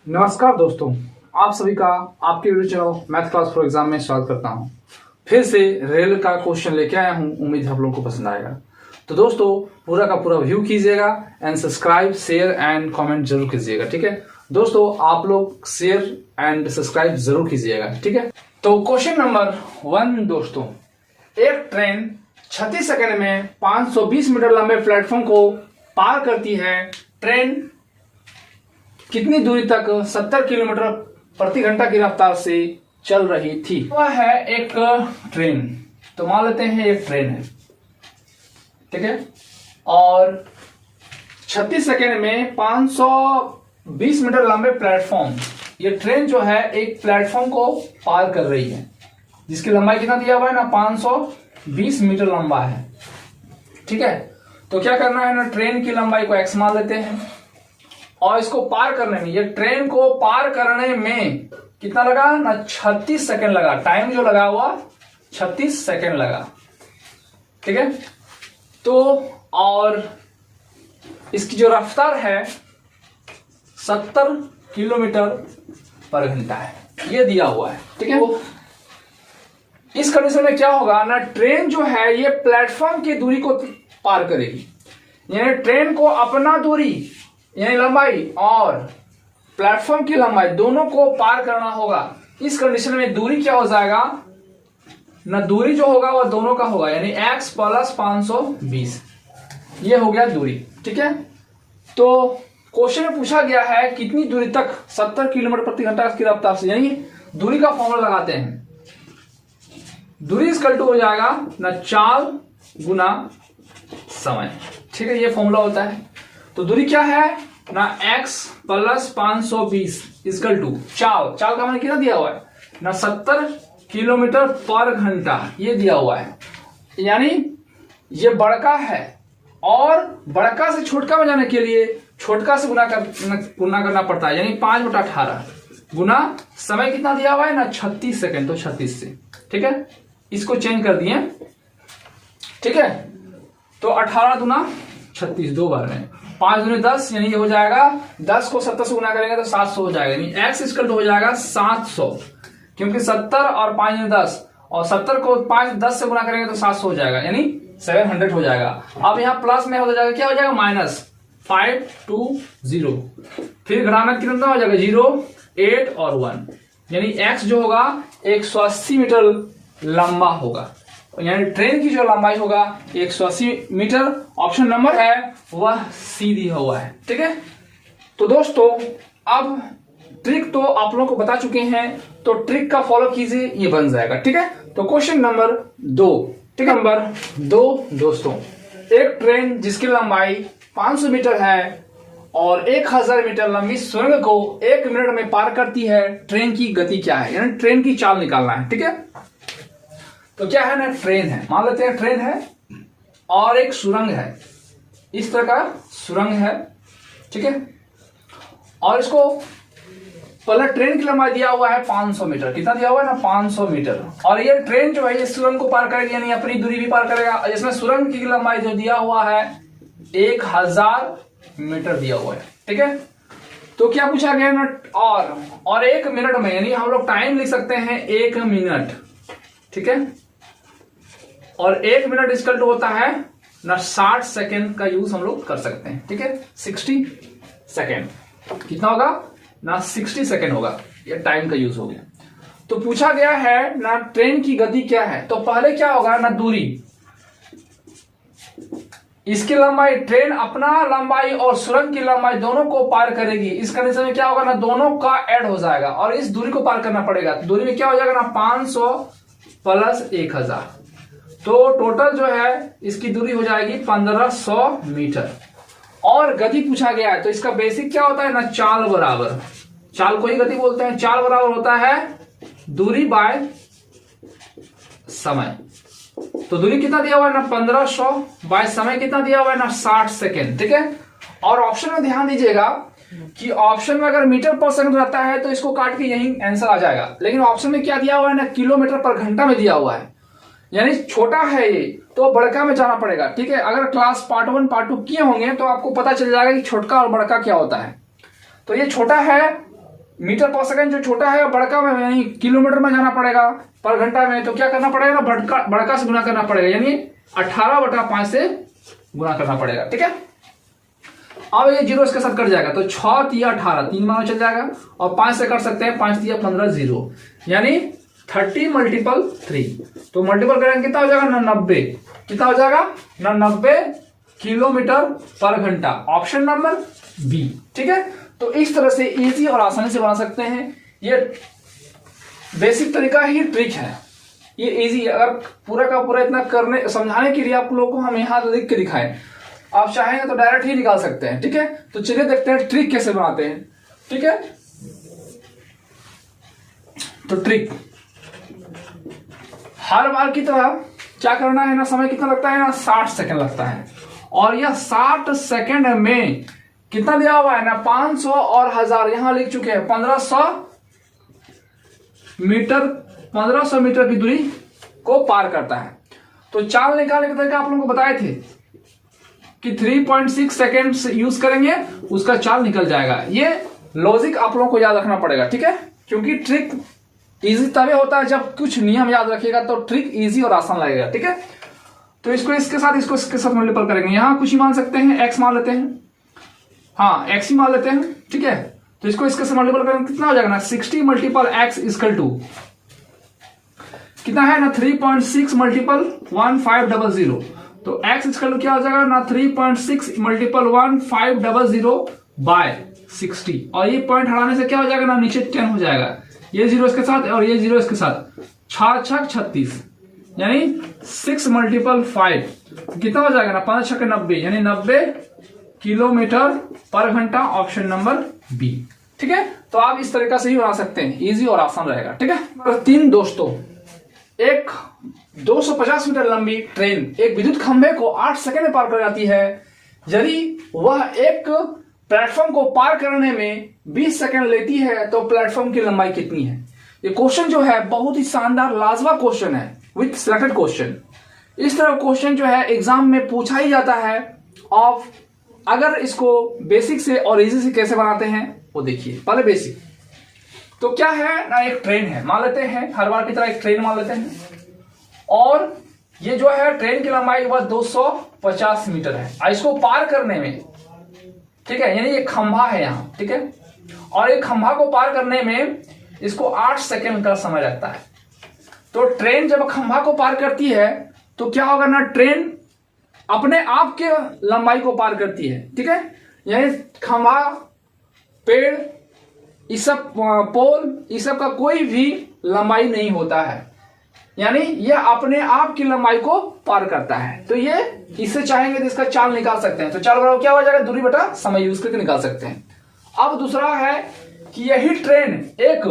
नमस्कार दोस्तों, आप सभी का आपके video channel math class for exam में स्वागत करता हूं। फिर से रेल का क्वेश्चन लेके आया हूं, उम्मीद है आप लोगों को पसंद आएगा। तो दोस्तों पूरा का पूरा व्यू कीजिएगा and subscribe share and comment जरूर कीजिएगा, ठीक है दोस्तों। आप लोग शेयर एंड सब्सक्राइब जरूर कीजिएगा, ठीक है। तो क्वेश्चन नंबर 1 दोस्तों, एक ट्रेन 36 सेकंड में 520 मीटर लंबे प्लेटफॉर्म को पार करती है। ट्रेन कितनी दूरी तक 70 किलोमीटर प्रति घंटा की रफ्तार से चल रही थी। वह है एक ट्रेन, तो मान लेते हैं एक ट्रेन है, ठीक है, और 36 सेकेंड में 520 मीटर लंबे प्लेटफॉर्म, ये ट्रेन जो है एक प्लेटफॉर्म को पार कर रही है जिसकी लंबाई कितना दिया हुआ है ना, 520 मीटर लंबा है, ठीक है। तो क्या करना है ना, ट्रेन की लंबाई को x मान लेते हैं और इसको पार करने में, ये ट्रेन को पार करने में कितना लगा ना, 36 सेकंड लगा। टाइम जो लगा हुआ 36 सेकंड लगा, ठीक है। तो और इसकी जो रफ्तार है 70 किलोमीटर पर घंटा है, ये दिया हुआ है, ठीक है। इस कंडीशन में क्या होगा ना, ट्रेन जो है ये प्लेटफॉर्म की दूरी को पार करेगी, यानी ट्रेन को अपना दूरी यानी लंबाई और प्लेटफॉर्म की लंबाई दोनों को पार करना होगा। इस कंडीशन में दूरी क्या हो जाएगा ना, दूरी जो होगा वह दोनों का होगा, यानी x प्लस 520, ये हो गया दूरी, ठीक है। तो क्वेश्चन में पूछा गया है कितनी दूरी तक 70 किलोमीटर प्रति घंटा की रफ्तार से, यानी दूरी का फॉर्मूला लगाते हैं। दूरी इक्वल टू हो जाएगा ना चाल गुना समय, ठीक है, ये फॉर्मूला होता है। तो दूरी क्या है ना, x प्लस 520 इक्वल टू चाल का मैंने कितना दिया हुआ है ना, 70 किलोमीटर पर घंटा, ये दिया हुआ है। यानी ये बड़का है और बड़का से छोटका में जाने के लिए छोटका से गुना करना पड़ता है, यानी 5/18 गुना समय कितना दिया हुआ है ना, 36 सेकेंड, तो 36 से, ठीक है। इसको चेंज कर दिए, ठीक है। तो 18 दूना 36, दो बार में 5 दूनी 10, यानी ये हो जाएगा 10 को 70 से गुना करेंगे तो 700 हो जाएगा, यानी x इक्वल हो जाएगा 700, क्योंकि 70 और 5 दूनी 10 और 70 को 5 10 से गुना करेंगे तो 700 हो जाएगा, यानी 700 हो जाएगा। अब यहाँ प्लस में हो जाएगा, क्या हो जाएगा माइनस 520, फिर घटाना कितना हो जाएगा 0 8 और 1, यानी x जो होगा 180 मीटर लंबा होगा, यानी ट्रेन की जो लंबाई होगा 180 मीटर। ऑप्शन नंबर है वह सी दिया हुआ है, ठीक है। तो दोस्तों अब ट्रिक तो आप लोगों को बता चुके हैं, तो ट्रिक का फॉलो कीजिए, ये बन जाएगा, ठीक है। तो क्वेश्चन नंबर 2, ठीक है, नंबर 2 दोस्तों, एक ट्रेन जिसकी लंबाई 500 मीटर है और 1000 मीटर लंबी सुरंग को 1 मिनट में पार करती है। ट्रेन की गति क्या है, यानी ट्रेन की चाल निकालना है, ठीक है। तो क्या है ना, ट्रेन है, मान लेते हैं ट्रेन है और एक सुरंग है, इस तरह का सुरंग है, ठीक है। और इसको पहले ट्रेन की लंबाई दिया हुआ है 500 मीटर, कितना दिया हुआ है ना, 500 मीटर, और ये ट्रेन जो है ये सुरंग को पार करेगी, यानी अपनी दूरी भी पार करेगा। इसमें सुरंग की लंबाई जो दिया हुआ है 1000 मीटर दिया हुआ है, ठीक है। तो क्या पूछा गया ना, और 1 मिनट में, यानी हम लोग टाइम लिख सकते हैं 1 मिनट, ठीक है। और 1 मिनट इक्वल टू होता है ना 60 सेकेंड का यूज हम लोग कर सकते हैं, ठीक है। 60 सेकेंड कितना होगा ना, 60 सेकेंड होगा, ये टाइम का यूज हो गया। तो पूछा गया है ना ट्रेन की गति क्या है, तो पहले क्या होगा ना, दूरी, इसकी लंबाई, ट्रेन अपना लंबाई और सुरंग की लंबाई दोनों को पार करेगी। इस कंडीशन में क्या होगा ना, दोनों का ऐड हो जाएगा और इस दूरी को पार करना पड़ेगा। दूरी में क्या हो जाएगा ना, 500 प्लस 1000, तो टोटल जो है इसकी दूरी हो जाएगी 1500 मीटर। और गति पूछा गया है, तो इसका बेसिक क्या होता है ना, चाल बराबर, चाल को ही गति बोलते हैं, चाल बराबर होता है दूरी बाय समय। तो दूरी कितना दिया हुआ है ना, 1500 बाय समय कितना दिया हुआ है ना, 60 सेकेंड, ठीक है। और ऑप्शन में ध्यान दीजिएगा कि ऑप्शन में अगर मीटर पर सेकंड रहता है तो इसको काट के यही आंसर आ जाएगा, लेकिन ऑप्शन में क्या दिया हुआ है ना, किलोमीटर पर घंटा में दिया हुआ है, यानी छोटा है ये, तो बड़का में जाना पड़ेगा, ठीक है। अगर क्लास पार्ट 1 पार्ट 2 किए होंगे तो आपको पता चल जाएगा कि छोटका और बड़का क्या होता है। तो ये छोटा है मीटर पर सेकंड जो छोटा है बड़का में यानी किलोमीटर में जाना पड़ेगा पर घंटा में, तो क्या करना पड़ेगा ना, बड़का से गुना करना पड़ेगा, यानी 18/5 से गुना करना पड़ेगा। ठीक है, अब ये जीरो इसके साथ कट जाएगा तो 6 तिया 18, 3 मानो चल जाएगा, और 5 से कर सकते हैं, 5 तिया 15 जीरो, यानी 30 × 3। तो मल्टीपल करेंगे कितना हो जाएगा ना 90, कितना हो जाएगा ना 90 किलोमीटर पर घंटा, ऑप्शन नंबर बी। ठीक है, तो इस तरह से इजी और आसानी से बना सकते हैं। ये बेसिक तरीका ही ट्रिक है, ये इजी। अगर पूरा का पूरा इतना करने समझाने के लिए आप लोगों को हम यहां लिख के दिखाएं, आप चाहेंगे तो डायरेक्ट ही निकाल सकते हैं। ठीक है, तो चलिए देखते हैं ट्रिक कैसे बनाते हैं। ठीक है, तो ट्रिक हर बार की तरह क्या करना है ना, समय कितना लगता है ना 60 सेकंड लगता है, और यह 60 सेकंड में कितना दिया हुआ है ना 500 और 1000 यहां लिख चुके हैं, 1500 मीटर की दूरी को पार करता है। तो चाल निकालने का तरीका आप लोगों को बताए थे कि 3.6 सेकेंड यूज करेंगे, उसका चाल निकल जाएगा। ये लॉजिक आप लोगों को याद रखना पड़ेगा। ठीक है, क्योंकि ट्रिक इजी तभी होता है जब कुछ नियम याद रखिएगा तो ट्रिक इजी और आसान लगेगा। ठीक है, तो इसको इसके साथ मल्टीपल करेंगे। यहां कुछ ही मान सकते हैं, एक्स मान लेते हैं, हाँ एक्स ही मान लेते हैं। ठीक है, तो इसको इसके साथ मल्टीपल करेंगे कितना हो जाएगा ना 60 × x इक्वल टू कितना है ना 3.6 × 1500। तो x इक्वल टू क्या हो जाएगा ना 3.6 × 1500 बाय 60, और ये पॉइंट हटाने से क्या हो जाएगा ना नीचे 10 हो जाएगा, ये जीरो इसके साथ और ये जीरो इसके साथ, 6×6 = 36, यानी 6 × 5 कितना हो जाएगा ना 5×6 = 90, यानी 90 किलोमीटर पर घंटा, ऑप्शन नंबर बी। ठीक है, तो आप इस तरीका से ही बना सकते हैं, इजी और आसान रहेगा। ठीक है, 3 दोस्तों, एक 250 मीटर लंबी ट्रेन एक विद्युत खंभे को 8 सेकंड में पार कर जाती है। यदि वह एक प्लेटफॉर्म को पार करने में 20 सेकंड लेती है तो प्लेटफॉर्म की लंबाई कितनी है? ये क्वेश्चन जो है बहुत ही शानदार लाजवाब क्वेश्चन है विथ सिलेक्टेड क्वेश्चन। इस तरह क्वेश्चन जो है एग्जाम में पूछा ही जाता है। और अगर इसको बेसिक से और इजी से कैसे बनाते हैं वो देखिए। पहले बेसिक तो क्या है ना, एक ट्रेन है मान लेते हैं, हर बार की तरह एक ट्रेन मान लेते हैं, और ये जो है ट्रेन की लंबाई वह 250 मीटर है। इसको पार करने में, ठीक है, यानी ये खंभा है यहां, ठीक है, और एक खंभा को पार करने में इसको 8 सेकंड का समय लगता है। तो ट्रेन जब खंभा को पार करती है तो क्या होगा ना, ट्रेन अपने आप के लंबाई को पार करती है। ठीक है, यानी खंभा, पेड़, इस सब पोल, इस सब का कोई भी लंबाई नहीं होता है, यानी ये अपने आप की लंबाई को पार करता है। तो ये इससे चाहेंगे तो इसका चाल निकाल सकते हैं। तो चाल बराबर क्या हो जाएगा, दूरी बटा समय यूज करके निकाल सकते हैं। अब दूसरा है कि यही ट्रेन एक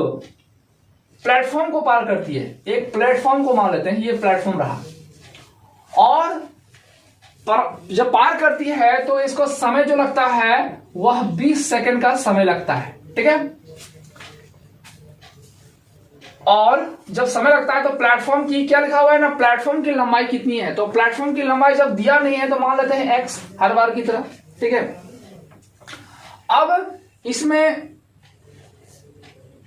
प्लेटफॉर्म को पार करती है। एक प्लेटफॉर्म को मान लेते हैं, ये प्लेटफॉर्म रहा, और जब पार करती है तो इसको समय जो लगता है वह 20 सेकंड का समय लगता है। ठीक है, और जब समय लगता है तो प्लेटफॉर्म की क्या लिखा हुआ है ना, प्लेटफॉर्म की लंबाई कितनी है। तो प्लेटफॉर्म की लंबाई जब दिया नहीं है तो मान लेते हैं x हर बार की तरह। ठीक है, अब इसमें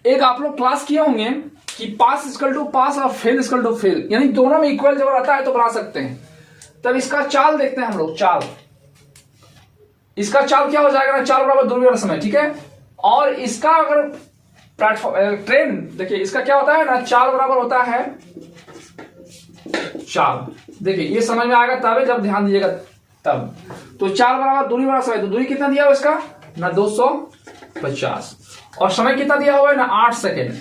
एक आप लोग क्लास किए होंगे कि पास इक्वल टू पास और फेल इक्वल टू फेल, यानी दोनों में इक्वल जब रहता है तो बना सकते हैं। तब इसका चाल देखते हैं हम लोग। चाल, इसका चाल क्या हो जाएगा ना, चाल बराबर दूरी बटा समय। ठीक है, और इसका अगर प्लेटफॉर्म ट्रेन देखिए, इसका क्या होता है ना, चाल बराबर होता है चाल। देखिए ये समझ में आएगा तब जब ध्यान दीजिएगा तब। तो चाल बराबर दूरी बटा समय। तो दूरी कितना दिया हुआ इसका ना 250, और समय कितना दिया हुआ है ना 8 सेकेंड।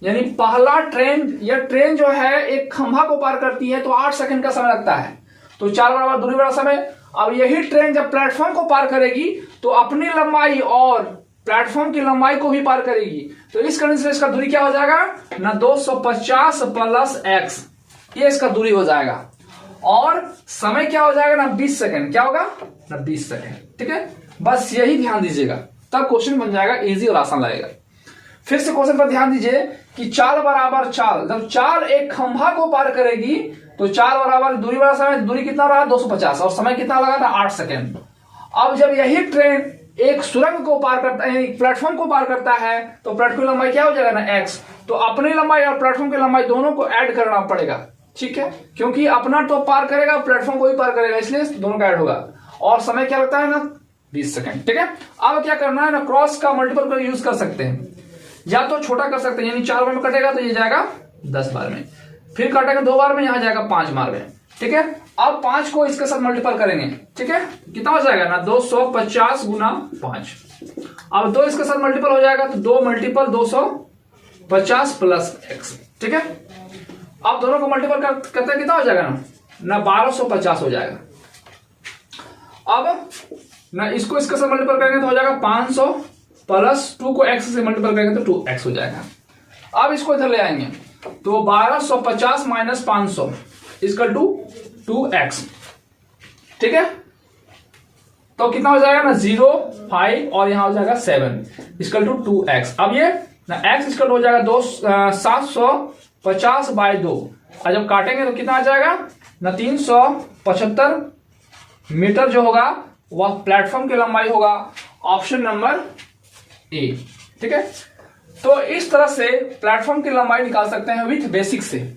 यानी पहला ट्रेन, यह ट्रेन जो है एक खंभा को पार करती है तो 8 सेकेंड का समय लगता है। तो चाल बराबर दूरी बटा समय। अब यही ट्रेन जब प्लेटफॉर्म को पार करेगी तो अपनी लंबाई और प्लेटफॉर्म की लंबाई को भी पार करेगी। तो इस कंडीशन में इसका दूरी क्या हो जाएगा ना 250 प्लस x, ये इसका दूरी हो जाएगा। और समय क्या हो जाएगा ना 20 सेकेंड। क्या होगा ना 20 सेकेंड। ठीक है, बस यही ध्यान दीजिएगा, तब क्वेश्चन बन जाएगा, इजी और आसान लगेगा। फिर से क्वेश्चन पर ध्यान दीजिए कि चाल बराबर चाल, जब चाल एक खंभा को पार करेगी तो चाल बराबर दूरी बटा समय। दूरी कितना रहा 250, और समय कितना लगा था 8 सेकेंड। अब जब यही ट्रेन एक सुरंग को पार करता है, एक प्लेटफॉर्म को पार करता है, तो प्लेटफॉर्म की लंबाई क्या हो जाएगा ना x। तो अपनी लंबाई और प्लेटफॉर्म की लंबाई दोनों को ऐड करना पड़ेगा, ठीक है, क्योंकि अपना तो पार करेगा, प्लेटफॉर्म को भी पार करेगा, इसलिए दोनों का ऐड होगा। और समय क्या लगता है ना 20 सेकंड, ठीक है। अब क्या करना है ना, क्रॉस का मल्टीपल का यूज कर सकते हैं, या तो छोटा कर सकते हैं, यानी 4 बार में कटेगा तो ये जाएगा 10 बार में, फिर काटेगा 2 बार में, यहां जाएगा 5 बार में, ठीक है। अब 5 को इसके साथ मल्टीपल करेंगे, ठीक है, कितना हो जाएगा ना 250 गुना 5। अब 2 इसके साथ मल्टीपल हो जाएगा तो 2 मल्टीपल 250 प्लस x, ठीक है। अब दोनों को मल्टीपल करते हैं कितना हो जाएगा ना 1250 हो जाएगा। अब ना इसको इसके साथ मल्टीपल करेंगे तो हो जाएगा 500 प्लस 2 को x से मल्टीपल करेंगे तो 2x हो जाएगा। अब इसको इधर ले आएंगे तो 1250 माइनस 500 इक्वल टू 2x, ठीक है। तो कितना हो जाएगा ना 0 5 और यहां हो जाएगा 7 इक्वल टू 2x। अब ये ना x इक्वल हो जाएगा 750 बाय 2, और जब काटेंगे तो कितना आ जाएगा ना 375 मीटर जो होगा वह प्लेटफॉर्म की लंबाई होगा, ऑप्शन नंबर ए, ठीक है। तो इस तरह से प्लेटफॉर्म की लंबाई निकाल सकते हैं विथ बेसिक से।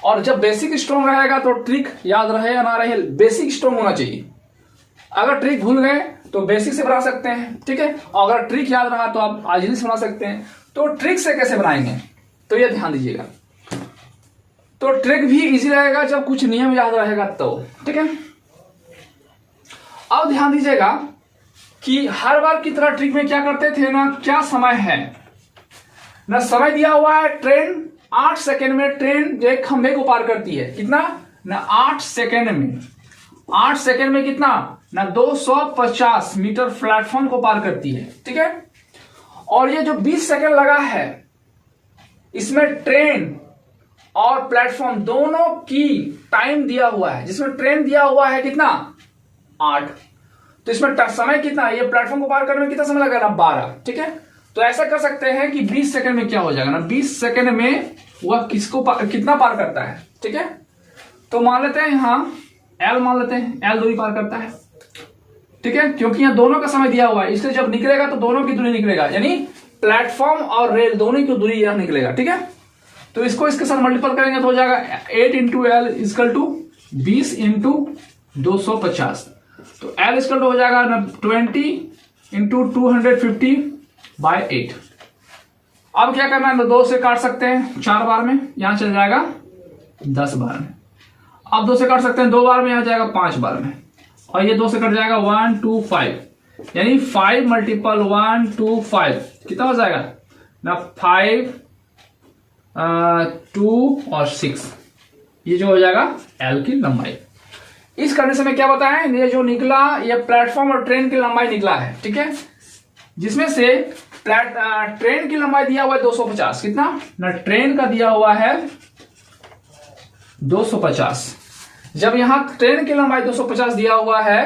और जब बेसिक स्ट्रॉन्ग रहेगा तो ट्रिक याद रहे या ना रहे, बेसिक स्ट्रॉन्ग होना चाहिए। अगर ट्रिक भूल गए तो बेसिक से बना सकते हैं, ठीक है, और अगर ट्रिक याद रहा तो आप आसानी से बना सकते हैं। तो ट्रिक से कैसे बनाएंगे तो ये ध्यान दीजिएगा। तो ट्रिक भी इजी रहेगा जब कुछ नियम याद रहेगा तो, ठीक है। अब ध्यान दीजिएगा कि हर बार की तरह ट्रिक में क्या करते थे ना, क्या समय है ना, समय दिया हुआ है ट्रेन 8 सेकेंड में ट्रेन एक खंभे को पार करती है, कितना ना 8 सेकेंड में, 8 सेकेंड में कितना ना 250 मीटर प्लेटफॉर्म को पार करती है, ठीक है। और ये जो 20 सेकेंड लगा है इसमें ट्रेन और प्लेटफॉर्म दोनों की टाइम दिया हुआ है, जिसमें ट्रेन दिया हुआ है कितना 8, तो इसमें समय कितना, ये प्लेटफॉर्म को पार करने में कितना समय लगा ना 12, ठीक है। तो ऐसा कर सकते हैं कि 20 सेकंड में क्या हो जाएगा ना 20 सेकंड में वह किसको कितना पार करता है, ठीक है। तो मान लेते हैं यहां L मान लेते हैं, L दूरी पार करता है, ठीक है, क्योंकि यहां दोनों का समय दिया हुआ है, इसलिए जब निकलेगा तो दोनों की दूरी निकलेगा, यानी प्लेटफॉर्म और रेल दोनों की दूरी यहां निकलेगा, ठीक है। तो इसको इसके साथ मल्टीपल करेंगे तो हो जाएगा 8 into L equal to 20 into 250, तो L इजकल टू हो जाएगा 20 इंटू 250 बाय 8। अब क्या करना है तो 2 से काट सकते हैं 4 बार में, यहां चल जाएगा 10 बार में। अब 2 से काट सकते हैं 2 बार में, यहां जाएगा 5 बार में, और ये 2 से कट जाएगा 1 2 5, यानी 5 मल्टीपल 1 2 5 कितना हो जाएगा ना 5 2 और 6, ये जो हो जाएगा L की लंबाई। इस कंडीशन में क्या बताएं, ये जो निकला ये प्लेटफॉर्म और ट्रेन की लंबाई निकला है, ठीक है, जिसमें से ट्रेन की लंबाई दिया हुआ है 250, कितना ना ट्रेन का दिया हुआ है 250। जब यहां ट्रेन की लंबाई 250 दिया हुआ है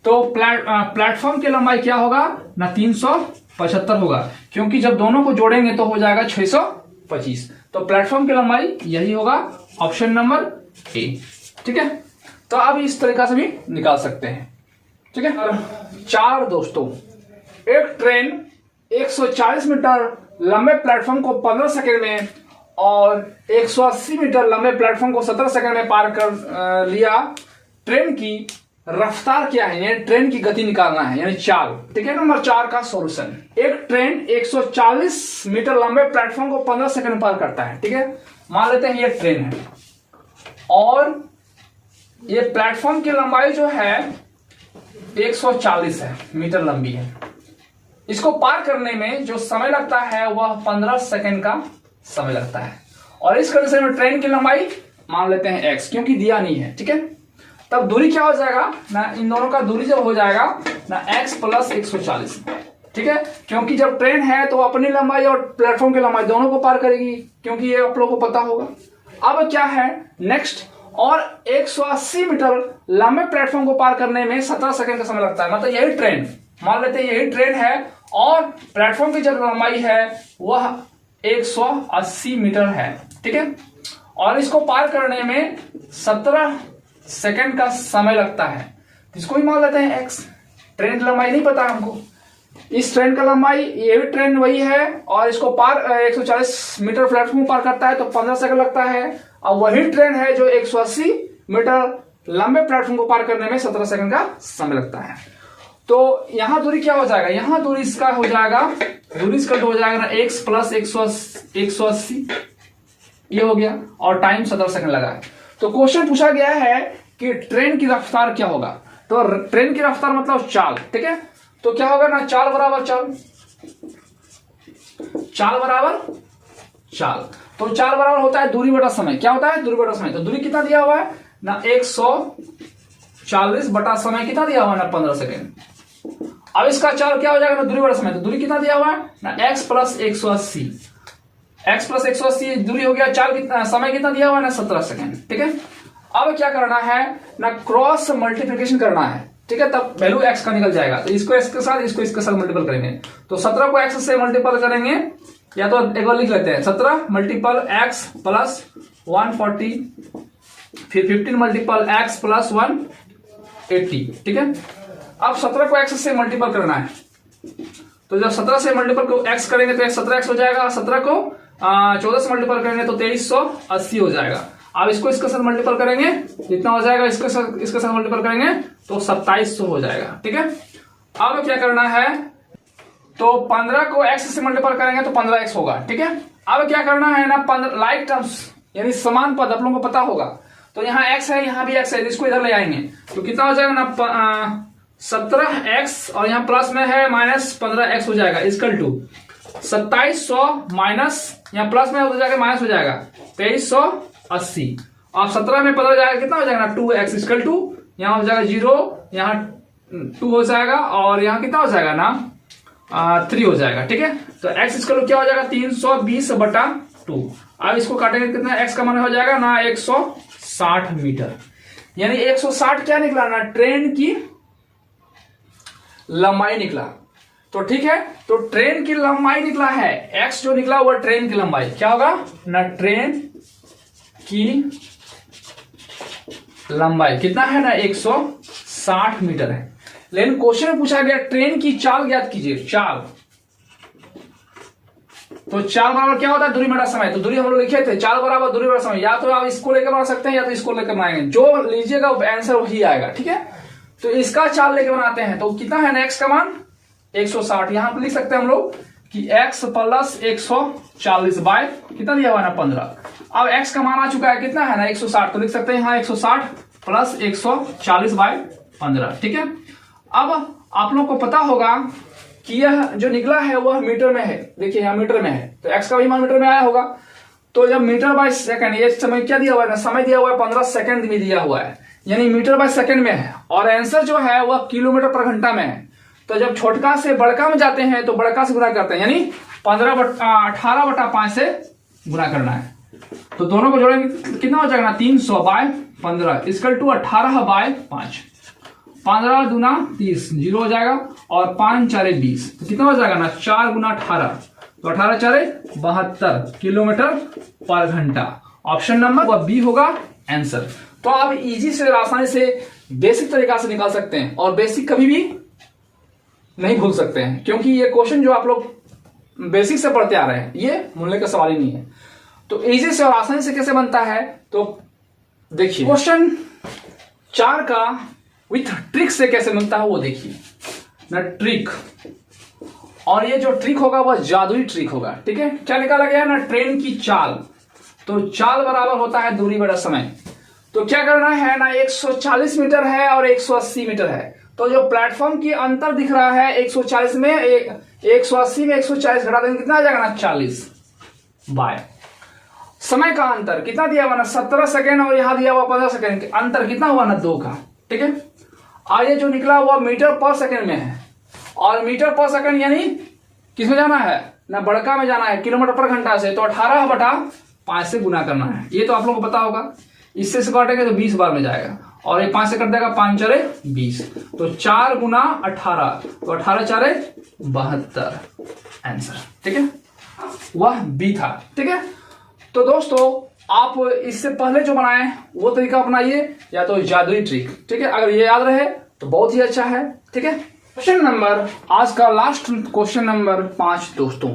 तो प्लेटफॉर्म की लंबाई क्या होगा ना 375 होगा, क्योंकि जब दोनों को जोड़ेंगे तो हो जाएगा 625। तो प्लेटफॉर्म की लंबाई यही होगा, ऑप्शन नंबर ए, ठीक है। तो अब इस तरीका से भी निकाल सकते हैं, ठीक है। 4 दोस्तों, एक ट्रेन 140 मीटर लंबे प्लेटफॉर्म को 15 सेकंड में और 180 मीटर लंबे प्लेटफॉर्म को 17 सेकंड में पार कर लिया। ट्रेन की रफ्तार क्या है, यानी ट्रेन की गति निकालना है, यानी चाल, ठीक है। नंबर 4 का सॉल्यूशन, एक ट्रेन 140 मीटर लंबे प्लेटफॉर्म को 15 सेकंड में पार करता है, ठीक है। मान लेते हैं ये ट्रेन है और ये प्लेटफॉर्म की लंबाई जो है 140 है मीटर लंबी है। इसको पार करने में जो समय लगता है वह 15 सेकंड का समय लगता है, और इस कंडीशन में ट्रेन की लंबाई मान लेते हैं x, क्योंकि दिया नहीं है, ठीक है। तब दूरी क्या हो जाएगा ना, इन दोनों का दूरी जब हो जाएगा ना x प्लस 140, ठीक है, क्योंकि जब ट्रेन है तो अपनी लंबाई और प्लेटफॉर्म की लंबाई दोनों को पार करेगी, क्योंकि ये आप लोगों को पता होगा। अब क्या है नेक्स्ट, और 180 मीटर लंबे प्लेटफॉर्म को पार करने में 17 सेकंड का समय लगता है, मतलब यही ट्रेन, मान लेते हैं यही ट्रेन है और प्लेटफॉर्म की जो लंबाई है वह 180 मीटर है, ठीक है, और इसको पार करने में 17 सेकंड का समय लगता है, इसको भी मान लेते हैं x, ट्रेन की लंबाई नहीं पता हमको, इस ट्रेन का लंबाई, ये भी ट्रेन वही है और इसको पार 140 मीटर प्लेटफॉर्म पार करता है तो 15 सेकंड लगता है, और वही ट्रेन है जो 180 मीटर लंबे प्लेटफॉर्म को पार करने में 17 सेकंड का समय लगता है। तो यहां दूरी क्या हो जाएगा, यहां दूरी इसका हो जाएगा, दूरी इसका हो जाएगा ना x प्लस 180, ये हो गया, और टाइम 17 सेकंड लगा है। तो क्वेश्चन पूछा गया है कि ट्रेन की रफ्तार क्या होगा, तो ट्रेन की रफ्तार मतलब चाल, ठीक है। तो क्या होगा ना, चाल बराबर चाल, चाल बराबर चाल, तो चाल बराबर होता है दूरी बटा समय। क्या होता है, दूरी बटा समय। तो दूरी कितना दिया हुआ है ना, 140 बटा समय कितना दिया हुआ है ना, 15 सेकेंड। अब इसका चाल क्या हो जाएगा ना, दूरी बटा समय, तो दूरी कितना दिया हुआ है ना, x प्लस 180, x प्लस 180 दूरी हो गया, चाल कितना, समय कितना दिया हुआ है ना, 17 सेकेंड, ठीक है। अब क्या करना है ना, क्रॉस मल्टीप्लिकेशन करना है, ठीक है, तब वैल्यू x का निकल जाएगा। तो इसको x के साथ, इसको इसके साथ मल्टीपल करेंगे, तो 17 को x से मल्टीपल करेंगे, या तो एक बार लिख लेते हैं, 17 मल्टीपल x प्लस 140, फिर 15 मल्टीपल x प्लस 180, ठीक है। अब 17 को x से मल्टीपल करना है, तो जब 17 से मल्टीपल को x करेंगे तो 17x हो जाएगा, 17 को 14 से मल्टीपल करेंगे तो 2380 हो जाएगा। अब इसको इसके साथ मल्टीपल करेंगे, कितना हो जाएगा, इसके साथ मल्टीपल करेंगे तो 2700 हो जाएगा, ठीक है। अब क्या करना है, तो 15 को x से मल्टीपल करेंगे तो 15x होगा, ठीक है। अब क्या करना है ना, 15 लाइक टर्म्स यानी समान पद आप लोगों को पता होगा, तो यहाँ x है, यहाँ भी x है, इसको इधर ले आएंगे तो कितना हो जाएगा ना, 17x और यहाँ प्लस में है माइनस 15x हो जाएगा, इक्वल टू 2700 माइनस यहाँ प्लस में हो जाएगा माइनस हो जाएगा 2380, और 17 में 15 जाएगा कितना हो जाएगा ना, 2x इक्वल टू यहाँ हो जाएगा 0, यहाँ 2 हो जाएगा, और यहाँ कितना हो जाएगा ना 3 हो जाएगा, ठीक है। तो x इक्वल टू क्या हो जाएगा, 320 बटा 2। अब इसको काटेंगे कितना, x का मान हो जाएगा ना 160 मीटर, यानी 160 क्या निकला ना, ट्रेन की लंबाई निकला। तो ठीक है, तो ट्रेन की लंबाई निकला है, x जो निकला वो ट्रेन की लंबाई, क्या होगा ना, ट्रेन की लंबाई कितना है ना, 160 मीटर है। लेकिन क्वेश्चन में पूछा गया ट्रेन की चाल ज्ञात कीजिए, चाल, तो चाल बराबर क्या होता है, दूरी बटा समय। तो दूरी हम लोग लिखे थे, चाल बराबर दूरी बटा समय, या तो आप इसको लेकर बना सकते हैं या तो इसको लेकर बनाएंगे, जो लीजिएगा आंसर वही आएगा, ठीक है। तो इसका चाल लेकर बनाते हैं, तो कितना है ना, x का मान 160, यहां पर लिख सकते हैं हम लोग कि x प्लस 140 बाय कितना दिया हुआ है ना, 15। अब x का मान आ चुका है कितना है ना, 160, तो लिख सकते हैं यहाँ 160 प्लस 140 बाय 15, ठीक है। अब आप लोग को पता होगा कि यह जो निकला है वह मीटर में है, देखिए यहाँ मीटर में है, तो x का भी मान मीटर में आया होगा। तो जब मीटर बाय सेकंड, ये समय क्या दिया हुआ है ना, समय दिया हुआ है 15 सेकंड में दिया हुआ है, यानी मीटर बाय सेकंड में है, और आंसर जो है वह किलोमीटर पर घंटा में है। तो जब छोटका से बड़का में जाते हैं तो बड़का से गुणा करते हैं, यानी 18 बटा 5 से गुणा करना है। तो दोनों को जोड़ेंगे कितना हो जाएगा ना, 300 बाय 15 इक्वल टू 18 बाय 5, 15 दूना 30, 0 हो जाएगा, और 5 4 20, तो कितना हो जाएगा ना, 4 गुना 18, तो 18 4 72 किलोमीटर पर घंटा। ऑप्शन नंबर वह बी होगा आंसर। तो आप इजी से, आसानी से, बेसिक तरीका से निकाल सकते हैं, और बेसिक कभी भी नहीं भूल सकते हैं, क्योंकि ये क्वेश्चन जो आप लोग बेसिक से पढ़ते आ रहे हैं ये भूलने का सवाल ही नहीं है। तो इजी से और आसानी से कैसे बनता है, तो देखिए क्वेश्चन 4 का विथ ट्रिक से कैसे बनता है वो देखिए ना, ट्रिक। और ये जो ट्रिक होगा वह जादुई ट्रिक होगा, ठीक है। क्या निकाला गया ना, ट्रेन की चाल, तो चाल बराबर होता है दूरी बटा समय। तो क्या करना है ना, 140 मीटर है और 180 मीटर है, तो जो प्लेटफॉर्म की अंतर दिख रहा है 140 में 180 में 140 घटा देंगे कितना आ जाएगा ना, 40 बाय समय का अंतर कितना दिया हुआ ना, 17 सेकेंड, और यहां दिया हुआ 15 सेकेंड, अंतर कितना हुआ ना, 2 का, ठीक है। और ये जो निकला हुआ मीटर पर सेकेंड में है, और मीटर पर सेकेंड यानी किसमें जाना है ना, बड़का में जाना है, किलोमीटर पर घंटा से, तो 18 बटा 5 से गुना करना है, ये तो आप लोगों को पता होगा। इससे से काटेंगे तो 20 बार में जाएगा, और ये 5 से कट देगा, 5 4 20, तो 4 गुना 18, तो 18 4 72 आंसर, ठीक है, वह बी था, ठीक है। तो दोस्तों आप इससे पहले जो बनाए वो तरीका अपनाइए, या तो जादुई ट्रिक, ठीक है। अगर ये याद रहे तो बहुत ही अच्छा है, ठीक है। क्वेश्चन नंबर, आज का लास्ट क्वेश्चन नंबर 5 दोस्तों।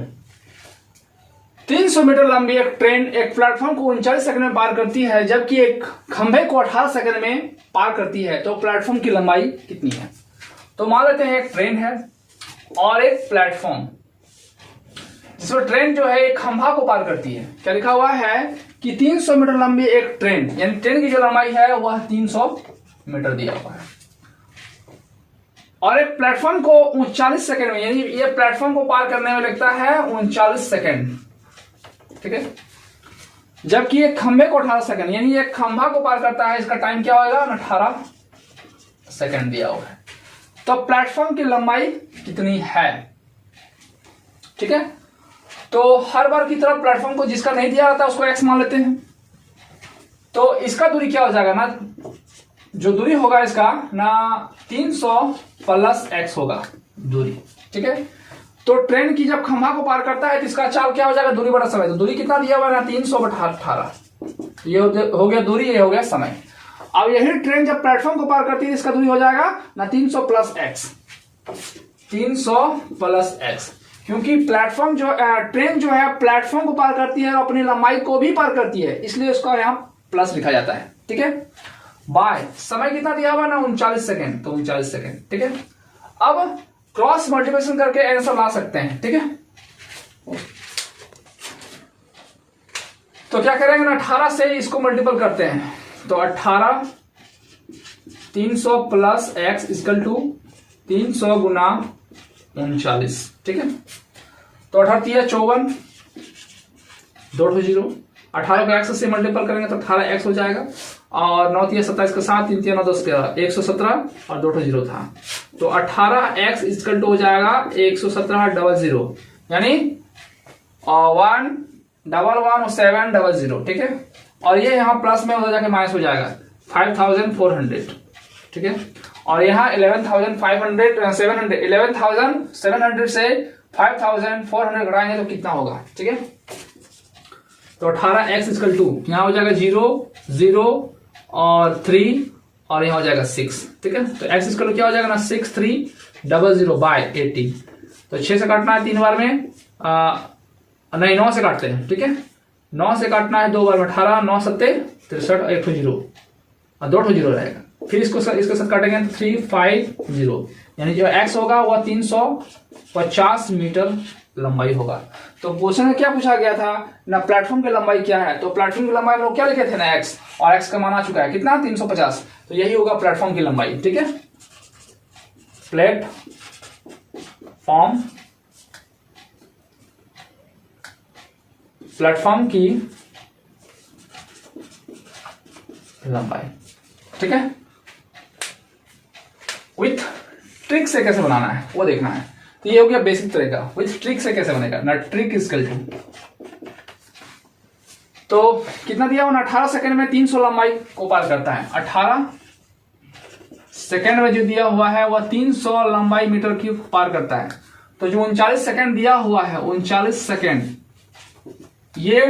300 मीटर लंबी एक ट्रेन एक प्लेटफॉर्म को 39 सेकंड में पार करती है, जबकि एक खंभे को 18 सेकंड में पार करती है, तो प्लेटफॉर्म की लंबाई कितनी है? तो मान लेते हैं एक ट्रेन है और एक प्लेटफॉर्म, जिसमें ट्रेन जो है एक खंभा को पार करती है। क्या लिखा हुआ है कि 300 मीटर लंबी एक ट्रेन, यानी ट्रेन की जो लंबाई है वह 300 मीटर दिया हुआ है, और एक प्लेटफॉर्म को 39 सेकंड में, यानी ये प्लेटफॉर्म को पार करने में लगता है 39 सेकंड, ठीक है, जबकि एक खंभे को 18 सेकंड, यानी एक खंभा को पार करता है, इसका टाइम क्या होगा? 18 सेकंड दिया हुआ है। तो प्लेटफॉर्म की लंबाई कितनी है? ठीक है, तो हर बार की तरह प्लेटफॉर्म को जिसका नहीं दिया जाता उसको एक्स मान लेते हैं। तो इसका दूरी क्या हो जाएगा ना, जो दूरी होगा इसका ना 300 प्लस एक्स होगा दूरी, ठीक है। तो ट्रेन की जब खंभा को पार करता है तो इसका चाल क्या हो जाएगा? दूरी बटा समय। तो दूरी कितना दिया हुआ है ना? 300 बटा 18, ये हो गया दूरी, ये हो गया समय। अब यही ट्रेन जब प्लेटफॉर्म को पार करती है इसका दूरी हो जाएगा ना 300 प्लस एक्स, 300 प्लस एक्स, क्योंकि प्लेटफॉर्म जो ट्रेन जो है प्लेटफॉर्म को पार करती है और अपनी लंबाई को भी पार करती है, इसलिए उसका यहाँ प्लस लिखा जाता है, ठीक है। बाय समय कितना दिया हुआ ना? 39 सेकेंड, तो 39 सेकेंड, ठीक है। अब क्रॉस मल्टीप्लिकेशन करके आंसर ला सकते हैं, ठीक है। तो क्या करेंगे ना, 18 से इसको मल्टीपल करते हैं, तो 18 300 प्लस एक्स इक्वल टू 300 गुना 39, ठीक है। तो 18 54 2 0, 18 को एक्स से मल्टीपल करेंगे तो 18 एक्स हो जाएगा, और 9 3 27 के साथ 3 3 9 10 117 और 2 0 था, तो 18 एक्स इक्वल टू हो जाएगा 117 00, यानी 1 1 1 7 00, ठीक है। और ये यहाँ प्लस में उधर जाके माइनस हो जाएगा 5400, ठीक है। और यहाँ 11,700 से 5,400 घटाएंगे तो कितना होगा, ठीक है। तो 18 एक्स इक्वल टू यहाँ हो जाएगा 0 0 और 3 और यहाँ हो जाएगा 6, ठीक है। तो एक्स इक्वल टू क्या हो जाएगा ना 6300 बाय 80। तो 6 से काटना है 3 बार में, नहीं 9 से काटते हैं, ठीक है। 9 से काटना है 2 बार में, 18 9 7 63 1 0 और 2 0 रहेगा। फिर इसको इसके साथ काटेंगे तो 350, यानी जो एक्स होगा वह 350 मीटर लंबाई होगा। तो क्वेश्चन में क्या पूछा गया था ना, प्लेटफॉर्म की लंबाई क्या है? तो प्लेटफॉर्म की लंबाई हम लोग क्या लिखे थे ना एक्स, और एक्स का मान आ चुका है कितना 350, तो यही होगा प्लेटफॉर्म की लंबाई, ठीक है। प्लेटफॉर्म की लंबाई, ठीक है। विथ ट्रिक से कैसे बनाना है वो देखना है। तो ये हो गया बेसिक तरीका। विथ ट्रिक से कैसे बनेगा ना, ट्रिक इक्वल टू, तो कितना दिया हुआ ना 18 सेकंड में 300 लंबाई को पार करता है। 18 सेकंड में जो दिया हुआ है वह 300 लंबाई मीटर की पार करता है। तो जो 39 सेकंड दिया हुआ है, 39 सेकंड, ये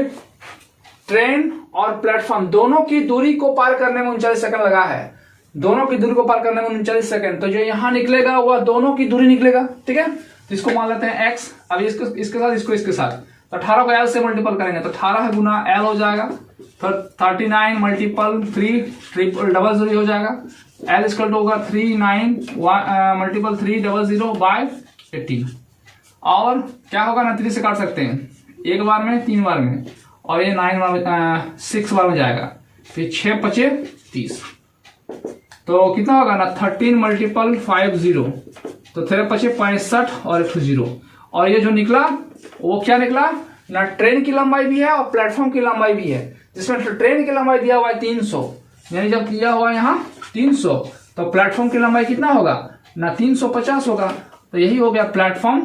ट्रेन और प्लेटफॉर्म दोनों की दूरी को पार करने में 39 सेकंड लगा है, दोनों की दूरी को पार करने में 39 सेकंड। तो जो यहां निकलेगा वह दोनों की दूरी निकलेगा, ठीक है। तो इसको मान लेते हैं एक्स। अब इसके साथ इसके साथ, तो 18 को एल से मल्टीपल करेंगे तो 18 गुना एल हो जाएगा, फिर 39 मल्टीपल 3 00 हो जाएगा। एल इक्वल टू होगा 39 मल्टीपल 300 बाय 18, और क्या होगा ना 3 से काट सकते हैं, एक बार में 3 बार में, और ये 6 बार में जाएगा, फिर 6 5 30, तो कितना होगा ना 13 मल्टीपल 50, तो 3 5 65 और 1 0, और ये जो निकला वो क्या निकला ना, ट्रेन की लंबाई भी है और प्लेटफॉर्म की लंबाई भी है, जिसमें ट्रेन की लंबाई दिया हुआ है 300, यानी जब दिया हुआ है यहाँ 300, तो प्लेटफॉर्म की लंबाई कितना होगा ना 350 होगा। तो यही हो गया प्लेटफॉर्म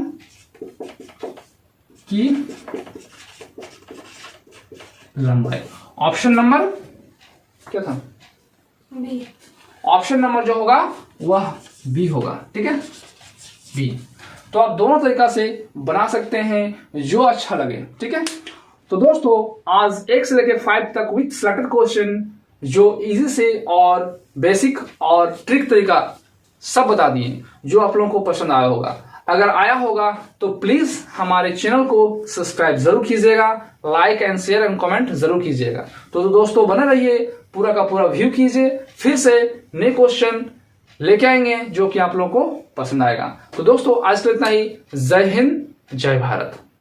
की लंबाई। ऑप्शन नंबर क्या था? बी। ऑप्शन नंबर जो होगा वह बी होगा, ठीक है, बी। तो आप दोनों तरीका से बना सकते हैं जो अच्छा लगे, ठीक है। तो दोस्तों आज 1 से लेकर 5 तक विथ सिलेक्टेड क्वेश्चन जो इजी से और बेसिक और ट्रिक तरीका सब बता दिए जो आप लोगों को पसंद आया होगा। अगर आया होगा तो प्लीज हमारे चैनल को सब्सक्राइब जरूर कीजिएगा, like and share and comment जरूर कीजिएगा। तो दोस्तों बने रहिए, पूरा का पूरा व्यू कीजिए, फिर से नए क्वेश्चन लेके आएंगे जो कि आप लोगों को पसंद आएगा। तो दोस्तों आज के लिए इतना ही। जय हिंद, जय भारत।